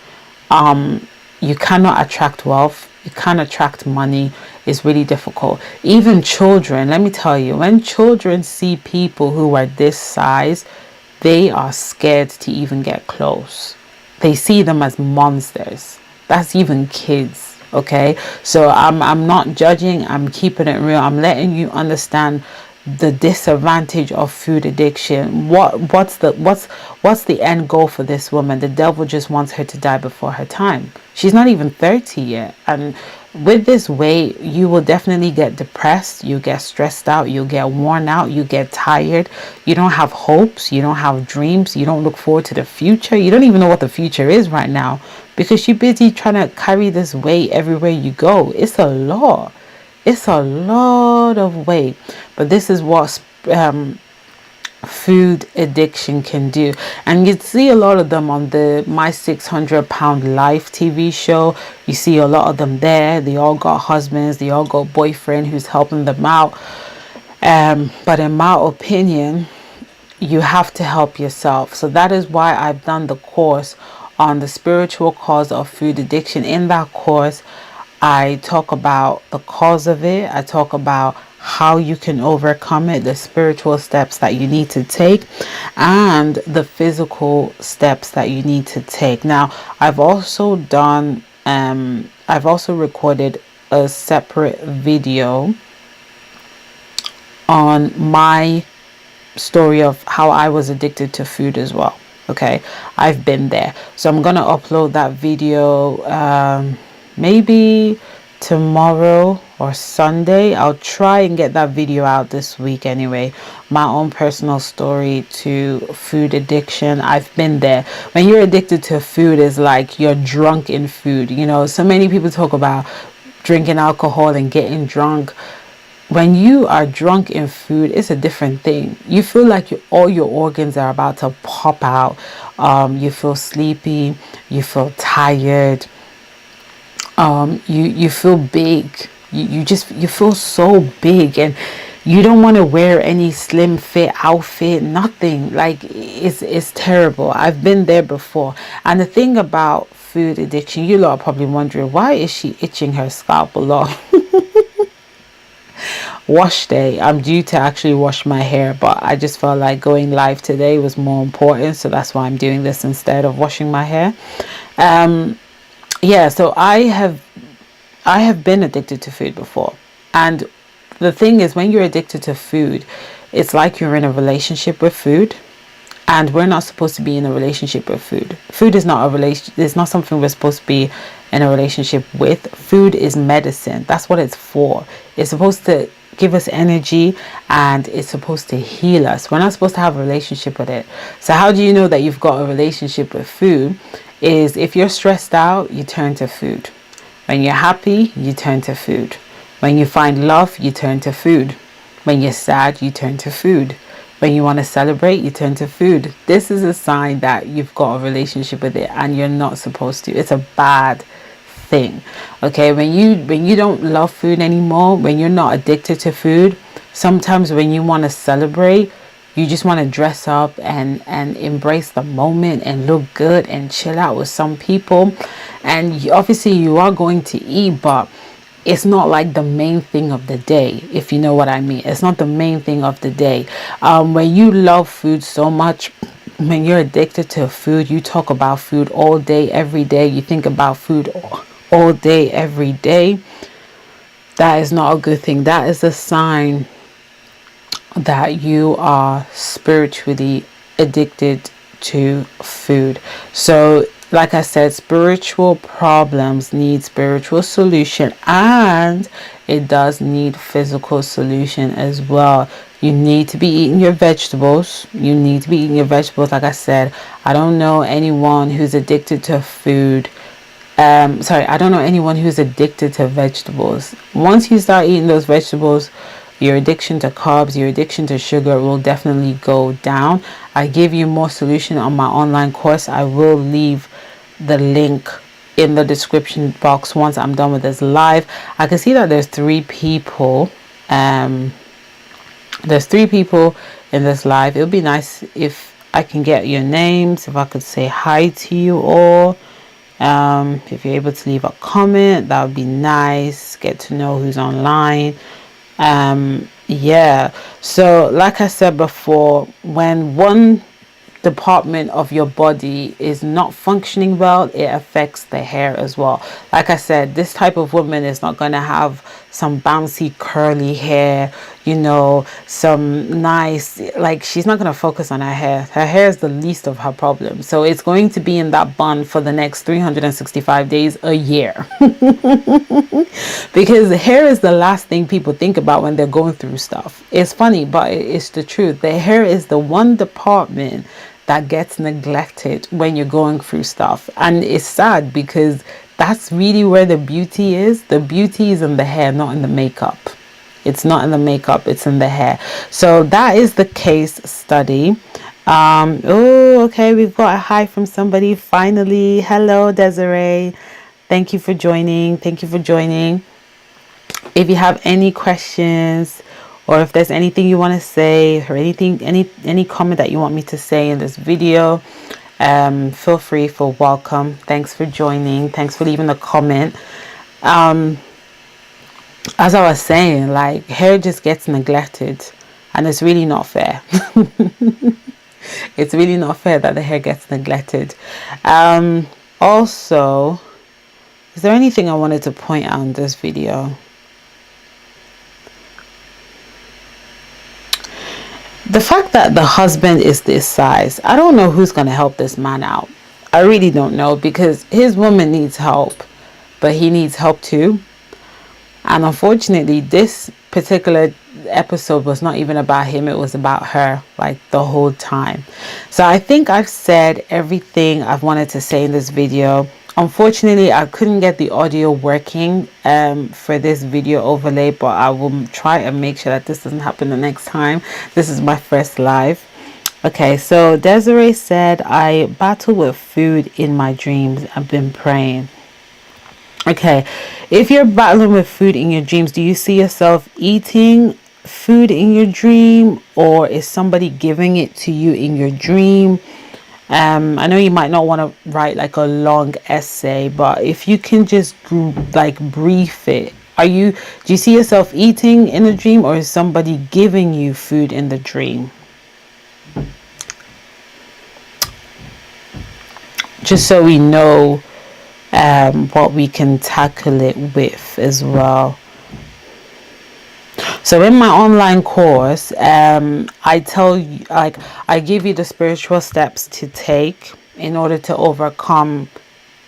you cannot attract wealth. You can't attract money. It's really difficult. Even children, let me tell you, when children see people who are this size, they are scared to even get close. They see them as monsters. That's even kids. Okay, so I'm not judging. I'm keeping it real. I'm letting you understand the disadvantage of food addiction. What's the end goal for this woman? The devil just wants her to die before her time. She's not even 30 yet, and with this weight, you will definitely get depressed. You get stressed out. You get worn out. You get tired. You don't have hopes. You don't have dreams. You don't look forward to the future. You don't even know what the future is right now because you're busy trying to carry this weight everywhere you go. It's a lot. It's a lot of weight. But this is what food addiction can do, and you see a lot of them on the My 600 Pound Life TV show. You see a lot of them there. They all got husbands, they all got boyfriend who's helping them out, but in my opinion, you have to help yourself. So that is why I've done the course on the spiritual cause of food addiction. In that course, I talk about the cause of it. I talk about how you can overcome it, the spiritual steps that you need to take, and the physical steps that you need to take. Now, I've also recorded a separate video on my story of how I was addicted to food as well. Okay, I've been there. So I'm gonna upload that video maybe tomorrow or Sunday. I'll try and get that video out this week anyway. My own personal story to food addiction. I've been there. When you're addicted to food, it's like you're drunk in food. You know, so many people talk about drinking alcohol and getting drunk. When you are drunk in food, it's a different thing. You feel like all your organs are about to pop out. You feel sleepy. You feel tired. You feel big. You feel so big, and you don't want to wear any slim fit outfit. Nothing. Like it's terrible. I've been there before. And the thing about food addiction, you lot are probably wondering, why is she itching her scalp a lot? Wash day. I'm due to actually wash my hair, but I just felt like going live today was more important, so that's why I'm doing this instead of washing my hair. Yeah, so I have been addicted to food before, and the thing is, when you're addicted to food, it's like you're in a relationship with food, and we're not supposed to be in a relationship with food. Food is not a relation. It's not something we're supposed to be in a relationship with. Food is medicine. That's what it's for. It's supposed to give us energy, and it's supposed to heal us. We're not supposed to have a relationship with it. So how do you know that you've got a relationship with food? Is if you're stressed out, you turn to food. When you're happy, you turn to food. When you find love, you turn to food. When you're sad, you turn to food. When you want to celebrate, you turn to food. This is a sign that you've got a relationship with it, and you're not supposed to. It's a bad thing. Okay, when you don't love food anymore, when you're not addicted to food, sometimes when you want to celebrate, you just want to dress up and embrace the moment and look good and chill out with some people. And obviously you are going to eat, but it's not like the main thing of the day, if you know what I mean. It's not the main thing of the day. When you love food so much, when you're addicted to food, you talk about food all day, every day. You think about food all day, every day. That is not a good thing. That is a sign that you are spiritually addicted to food. So like I said, spiritual problems need spiritual solution, and it does need physical solution as well. You need to be eating your vegetables. You need to be eating your vegetables. Like I said, I don't know anyone who's addicted to food. I don't know anyone who's addicted to vegetables. Once you start eating those vegetables, your addiction to carbs, your addiction to sugar will definitely go down. I give you more solution on my online course. I will leave the link in the description box once I'm done with this live. I can see that there's 3 people. There's 3 people in this live. It would be nice if I can get your names, if I could say hi to you all. If you're able to leave a comment, that would be nice. Get to know who's online. Yeah, so like I said before, when one department of your body is not functioning well, it affects the hair as well. Like I said, this type of woman is not going to have some bouncy curly hair, you know, some nice, like, she's not going to focus on her hair. Her hair is the least of her problem. So it's going to be in that bun for the next 365 days a year. Because hair is the last thing people think about when they're going through stuff. It's funny, but it's the truth. The hair is the one department that gets neglected when you're going through stuff. And it's sad because that's really where the beauty is. The beauty is in the hair, not in the makeup. It's not in the makeup, it's in the hair. So that is the case study. Oh, okay, we've got a hi from somebody finally. Hello, Desiree. Thank you for joining. Thank you for joining. If you have any questions, or if there's anything you want to say, or any comment that you want me to say in this video, feel free, feel welcome. Thanks for joining. Thanks for leaving a comment. As I was saying, like, hair just gets neglected, and it's really not fair. It's really not fair that the hair gets neglected. Also, is there anything I wanted to point out in this video? The fact that the husband is this size, I don't know who's going to help this man out. I really don't know, because his woman needs help, but he needs help too. And unfortunately, this particular episode was not even about him. It was about her, like, the whole time. So I think I've said everything I've wanted to say in this video. Unfortunately, I couldn't get the audio working for this video overlay, but I will try and make sure that this doesn't happen the next time. This is my first live. Okay, so Desiree said, I battle with food in my dreams. I've been praying. Okay, if you're battling with food in your dreams, do you see yourself eating food in your dream, or is somebody giving it to you in your dream? I know you might not want to write like a long essay, but if you can just like brief it. Do you see yourself eating in a dream, or is somebody giving you food in the dream? Just so we know what we can tackle it with as well. So in my online course, I tell you, like, I give you the spiritual steps to take in order to overcome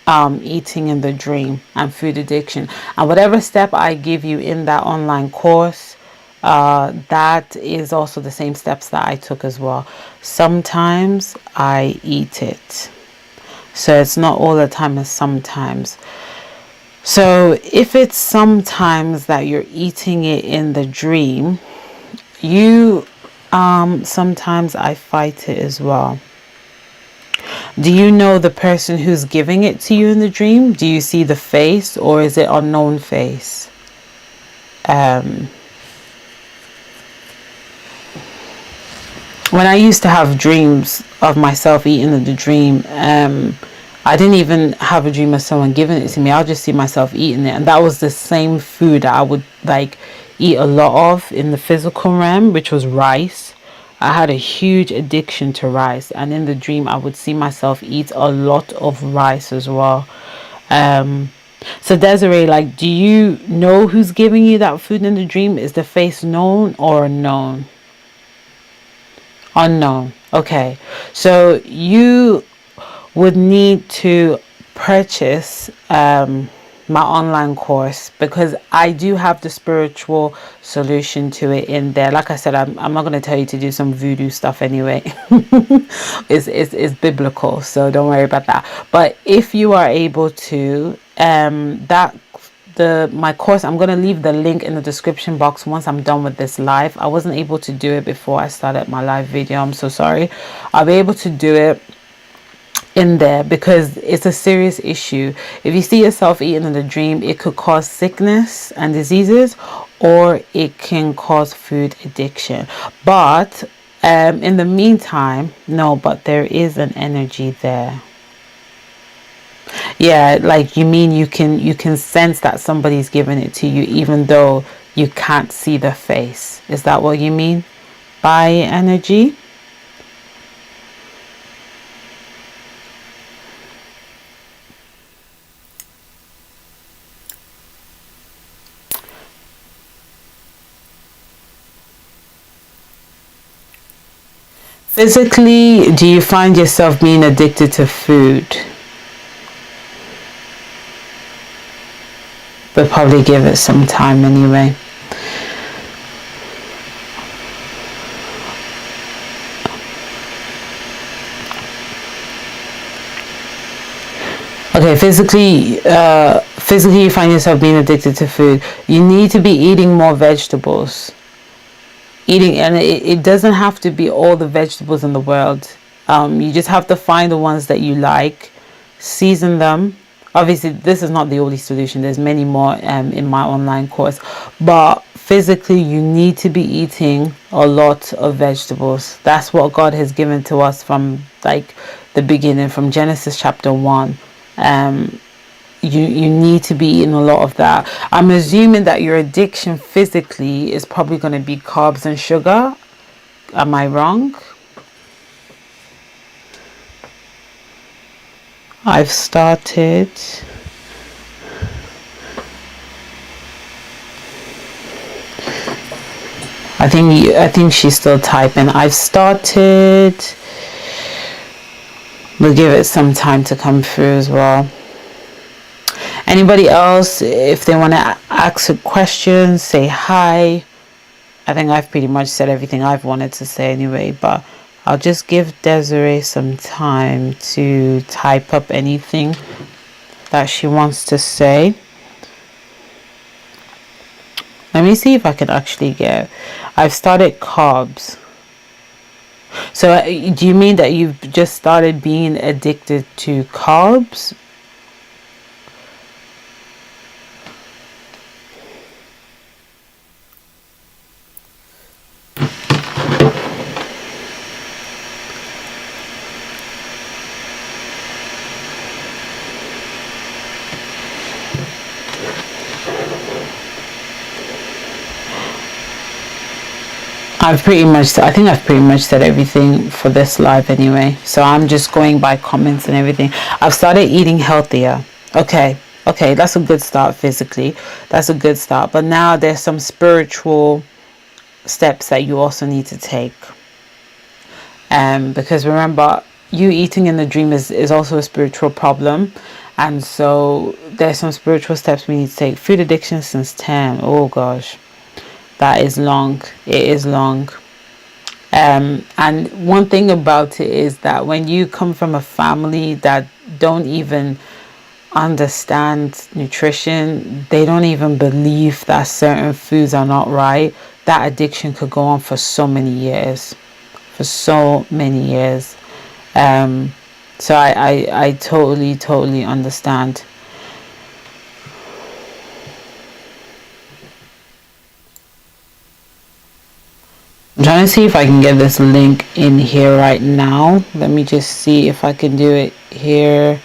eating in the dream and food addiction. And whatever step I give you in that online course, that is also the same steps that I took as well. Sometimes I eat it. So it's not all the time, it's sometimes. So if it's sometimes that you're eating it in the dream, sometimes I fight it as well. Do you know the person who's giving it to you in the dream? Do you see the face, or is it unknown face? When I used to have dreams of myself eating in the dream, I didn't even have a dream of someone giving it to me. I'll just see myself eating it. And that was the same food that I would like eat a lot of in the physical realm, which was rice. I had a huge addiction to rice. And in the dream, I would see myself eat a lot of rice as well. So Desiree, like, do you know who's giving you that food in the dream? Is the face known or unknown? Unknown. Okay, so you would need to purchase my online course, because I do have the spiritual solution to it in there. Like I said, I'm not going to tell you to do some voodoo stuff anyway. it's biblical, so don't worry about that. But if you are able to, my course, I'm going to leave the link in the description box once I'm done with this live. I wasn't able to do it before I started my live video. I'm so sorry. I'll be able to do it in there because it's a serious issue. If you see yourself eating in a dream, it could cause sickness and diseases, or it can cause food addiction. But in the meantime, no, but there is an energy there. Yeah, like, you mean you can sense that somebody's giving it to you even though you can't see the face. Is that what you mean by energy? Physically, do you find yourself being addicted to food? But probably give it some time anyway. Okay, physically you find yourself being addicted to food. You need to be eating more vegetables. And it doesn't have to be all the vegetables in the world. You just have to find the ones that you like, season them. Obviously, this is not the only solution. There's many more in my online course. But physically, you need to be eating a lot of vegetables. That's what God has given to us from like the beginning, from Genesis chapter 1. you need to be eating a lot of that. I'm assuming that your addiction physically is probably going to be carbs and sugar. Am I wrong? I've started. I think she's still typing. I've started. We'll give it some time to come through as well. Anybody else, if they want to ask a question, say hi. I think I've pretty much said everything I've wanted to say anyway, but I'll just give Desiree some time to type up anything that she wants to say. Let me see if I can actually get... I've started carbs. So do you mean that you've just started being addicted to carbs? I think I've pretty much said everything for this live anyway. So I'm just going by comments and everything. I've started eating healthier. Okay, that's a good start physically. That's a good start. But now there's some spiritual steps that you also need to take. Because remember, you eating in the dream is also a spiritual problem. And so there's some spiritual steps we need to take. Food addiction since 10. Oh gosh. That is long. It is long. And one thing about it is that when you come from a family that don't even understand nutrition, they don't even believe that certain foods are not right, that addiction could go on for so many years. So I totally understand. I'm trying to see if I can get this link in here right now. Let me just see if I can do it here.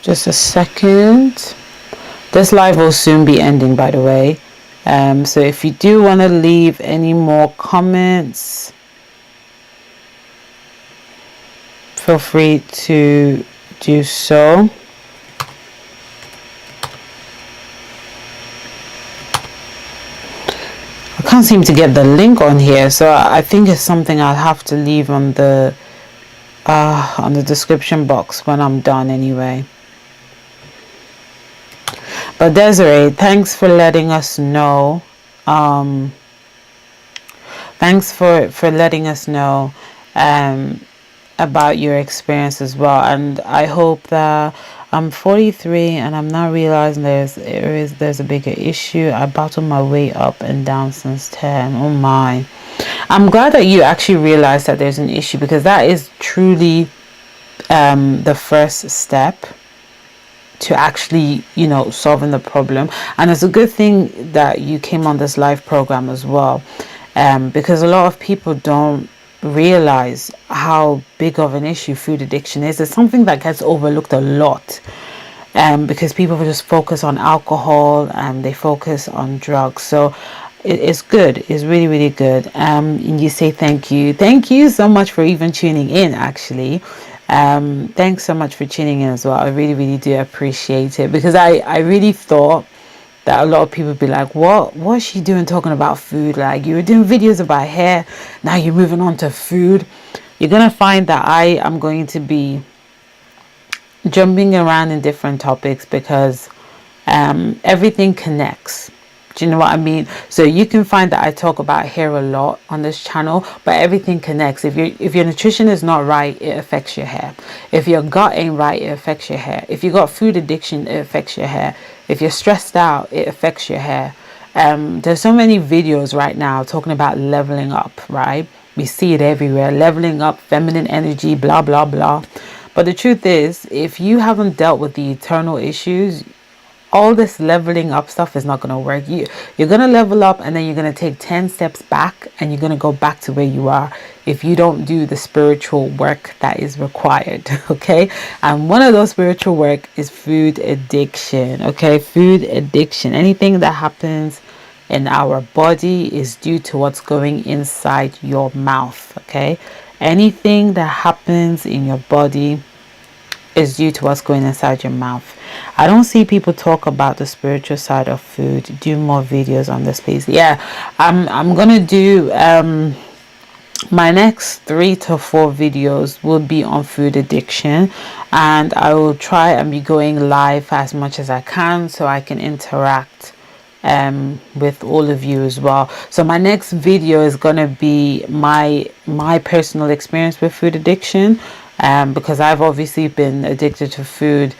Just a second. This live will soon be ending, by the way. So if you do want to leave any more comments, feel free to do so. I can't seem to get the link on here, so I think it's something I'll have to leave on the description box when I'm done anyway. But Desiree, thanks for letting us know. Thanks for letting us know about your experience as well. And I hope that I'm 43 and I'm not realizing there's a bigger issue. I battle my way up and down since 10. Oh my. I'm glad that you actually realize that there's an issue, because that is truly the first step to actually, solving the problem. And it's a good thing that you came on this live program as well, because a lot of people don't realize how big of an issue food addiction is. It's something that gets overlooked a lot, because people just focus on alcohol and they focus on drugs. So it's good. It's really good. And you say thank you so much for even tuning in, actually. Thanks so much for tuning in as well. I really do appreciate it, because I really thought that a lot of people would be like, what's she doing talking about food? Like, you were doing videos about hair, now you're moving on to food. You're gonna find that I am going to be jumping around in different topics, because everything connects. Do you know what I mean? So you can find that I talk about hair a lot on this channel, but everything connects. If your nutrition is not right, it affects your hair. If your gut ain't right, it affects your hair. If you got food addiction, it affects your hair. If you're stressed out, it affects your hair. There's so many videos right now talking about leveling up, right? We see it everywhere. Leveling up, feminine energy, blah blah blah. But the truth is, if you haven't dealt with the eternal issues all this leveling up stuff is not going to work. You're going to level up, and then you're going to take 10 steps back, and you're going to go back to where you are if you don't do the spiritual work that is required. Okay, and one of those spiritual work is food addiction. Okay, food addiction, anything that happens in our body is due to what's going inside your mouth. Okay, anything that happens in your body is due to what's going inside your mouth. I don't see people talk about the spiritual side of food. Do more videos on this, please. Yeah, I'm gonna do my next 3 to 4 videos will be on food addiction, and I will try and be going live as much as I can so I can interact with all of you as well. So my next video is gonna be my personal experience with food addiction, because I've obviously been addicted to food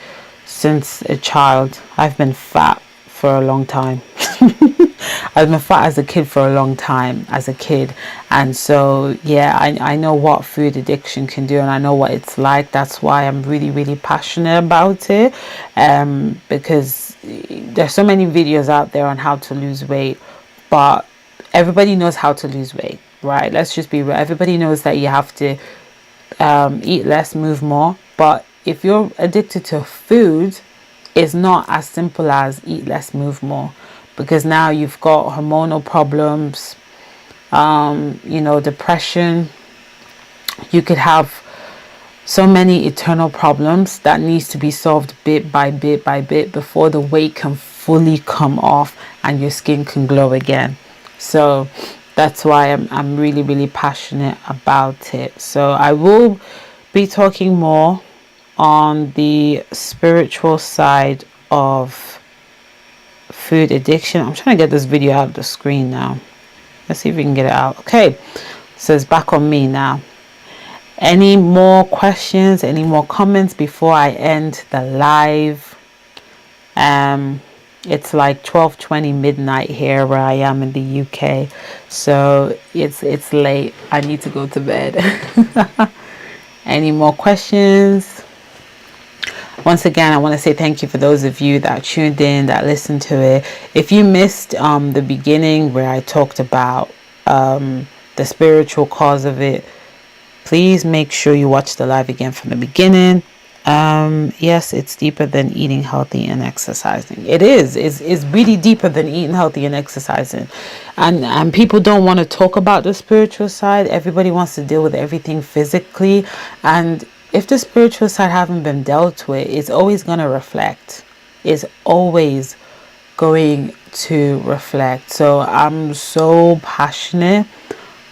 since a child. I've been fat for a long time. I've been fat as a kid for a long time as a kid, and so yeah, I know what food addiction can do, and I know what it's like. That's why I'm really passionate about it, because there's so many videos out there on how to lose weight, but everybody knows how to lose weight, right? Let's just be real. Everybody knows that you have to eat less, move more. But if you're addicted to food, it's not as simple as eat less, move more, because now you've got hormonal problems, depression. You could have so many eternal problems that needs to be solved bit by bit before the weight can fully come off and your skin can glow again. So that's why I'm really passionate about it. So I will be talking more on the spiritual side of food addiction. I'm trying to get this video out of the screen now. Let's see if we can get it out. Okay, so it's back on me now. Any more questions, any more comments before I end the live? It's like 12:20 midnight here where I am in the UK, so it's late. I need to go to bed. Any more questions? Once again, I want to say thank you for those of you that tuned in, that listened to it. If you missed the beginning where I talked about the spiritual cause of it, please make sure you watch the live again from the beginning. Yes, it's deeper than eating healthy and exercising. It is. It's really deeper than eating healthy and exercising. And people don't want to talk about the spiritual side. Everybody wants to deal with everything physically. And if the spiritual side haven't been dealt with, it's always going to reflect. It's always going to reflect. So I'm so passionate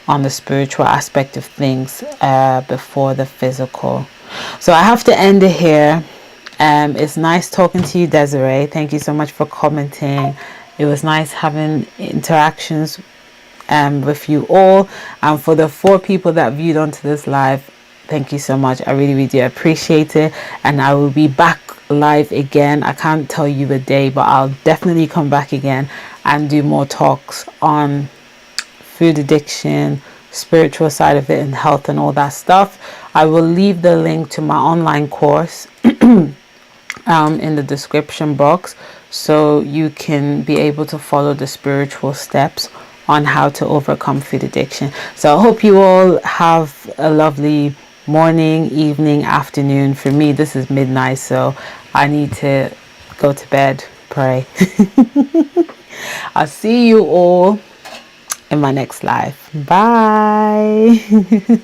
on the spiritual aspect of things before the physical. So I have to end it here. It's nice talking to you, Desiree. Thank you so much for commenting. It was nice having interactions with you all. And for the 4 people that viewed onto this live, thank you so much. I really do appreciate it. And I will be back live again. I can't tell you the day, but I'll definitely come back again and do more talks on food addiction, spiritual side of it, and health and all that stuff. I will leave the link to my online course in the description box, so you can be able to follow the spiritual steps on how to overcome food addiction. So I hope you all have a lovely morning, evening, afternoon. For me, this is midnight, so I need to go to bed, pray. I'll see you all in my next live. Bye.